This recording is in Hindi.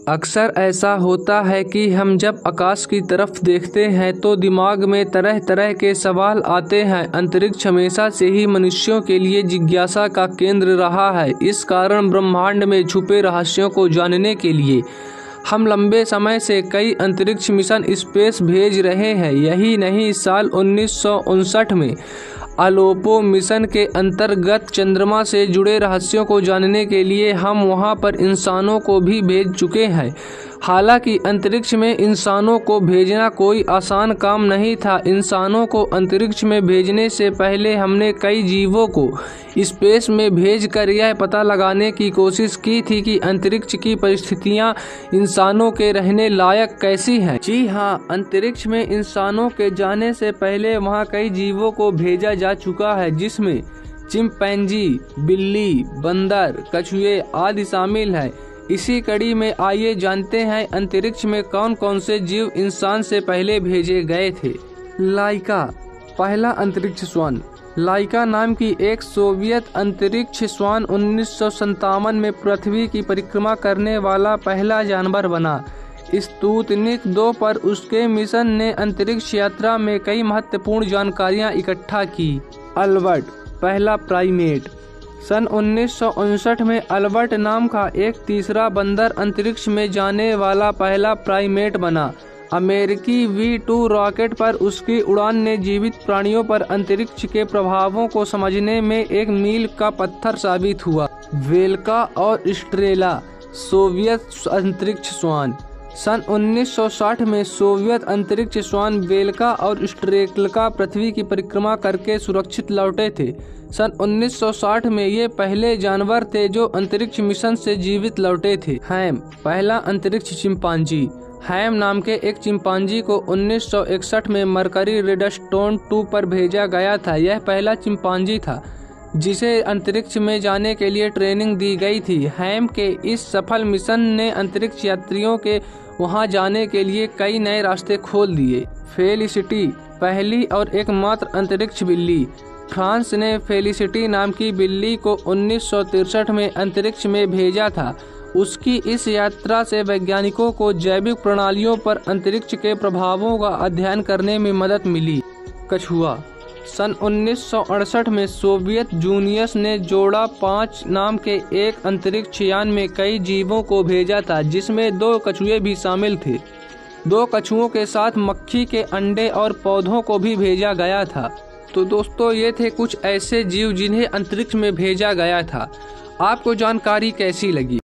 अक्सर ऐसा होता है कि हम जब आकाश की तरफ देखते हैं तो दिमाग में तरह तरह के सवाल आते हैं। अंतरिक्ष हमेशा से ही मनुष्यों के लिए जिज्ञासा का केंद्र रहा है। इस कारण ब्रह्मांड में छुपे रहस्यों को जानने के लिए हम लंबे समय से कई अंतरिक्ष मिशन स्पेस भेज रहे हैं। यही नहीं, साल 1959 में अपोलो मिशन के अंतर्गत चंद्रमा से जुड़े रहस्यों को जानने के लिए हम वहां पर इंसानों को भी भेज चुके हैं। हालांकि अंतरिक्ष में इंसानों को भेजना कोई आसान काम नहीं था। इंसानों को अंतरिक्ष में भेजने से पहले हमने कई जीवों को स्पेस में भेजकर यह पता लगाने की कोशिश की थी कि अंतरिक्ष की परिस्थितियां इंसानों के रहने लायक कैसी हैं। जी हाँ, अंतरिक्ष में इंसानों के जाने से पहले वहां कई जीवों को भेजा जा चुका है, जिसमें चिंपैंजी, बिल्ली, बंदर, कछुए आदि शामिल है। इसी कड़ी में आइए जानते हैं अंतरिक्ष में कौन कौन से जीव इंसान से पहले भेजे गए थे। लाइका, पहला अंतरिक्ष श्वान। लाइका नाम की एक सोवियत अंतरिक्ष श्वान 1957 में पृथ्वी की परिक्रमा करने वाला पहला जानवर बना। स्पुतनिक 2 पर उसके मिशन ने अंतरिक्ष यात्रा में कई महत्वपूर्ण जानकारियां इकट्ठा की। अल्बर्ट, पहला प्राइमेट। सन 1959 में अल्बर्ट नाम का एक तीसरा बंदर अंतरिक्ष में जाने वाला पहला प्राइमेट बना। अमेरिकी V-2 रॉकेट पर उसकी उड़ान ने जीवित प्राणियों पर अंतरिक्ष के प्रभावों को समझने में एक मील का पत्थर साबित हुआ। वेल्का और स्ट्रेला, सोवियत अंतरिक्ष श्वान। सन 1960 में सोवियत अंतरिक्ष श्वान वेल्का और स्ट्रेला पृथ्वी की परिक्रमा करके सुरक्षित लौटे थे। सन 1960 में ये पहले जानवर थे जो अंतरिक्ष मिशन से जीवित लौटे थे। हैम, पहला अंतरिक्ष चिंपांजी। हैम नाम के एक चिंपांजी को 1961 में मरकरी रेडस्टोन 2 पर भेजा गया था। यह पहला चिंपांजी था जिसे अंतरिक्ष में जाने के लिए ट्रेनिंग दी गई थी। हैम के इस सफल मिशन ने अंतरिक्ष यात्रियों के वहां जाने के लिए कई नए रास्ते खोल दिए। फेलिसिटी, पहली और एकमात्र अंतरिक्ष बिल्ली। फ्रांस ने फेलिसिटी नाम की बिल्ली को 1963 में अंतरिक्ष में भेजा था। उसकी इस यात्रा से वैज्ञानिकों को जैविक प्रणालियों पर अंतरिक्ष के प्रभावों का अध्ययन करने में मदद मिली। कछुआ, सन 1968 में सोवियत यूनियन ने जोड़ा 5 नाम के एक अंतरिक्ष यान में कई जीवों को भेजा था, जिसमें 2 कछुए भी शामिल थे। 2 कछुओं के साथ मक्खी के अंडे और पौधों को भी भेजा गया था। तो दोस्तों, ये थे कुछ ऐसे जीव जिन्हें अंतरिक्ष में भेजा गया था। आपको जानकारी कैसी लगी?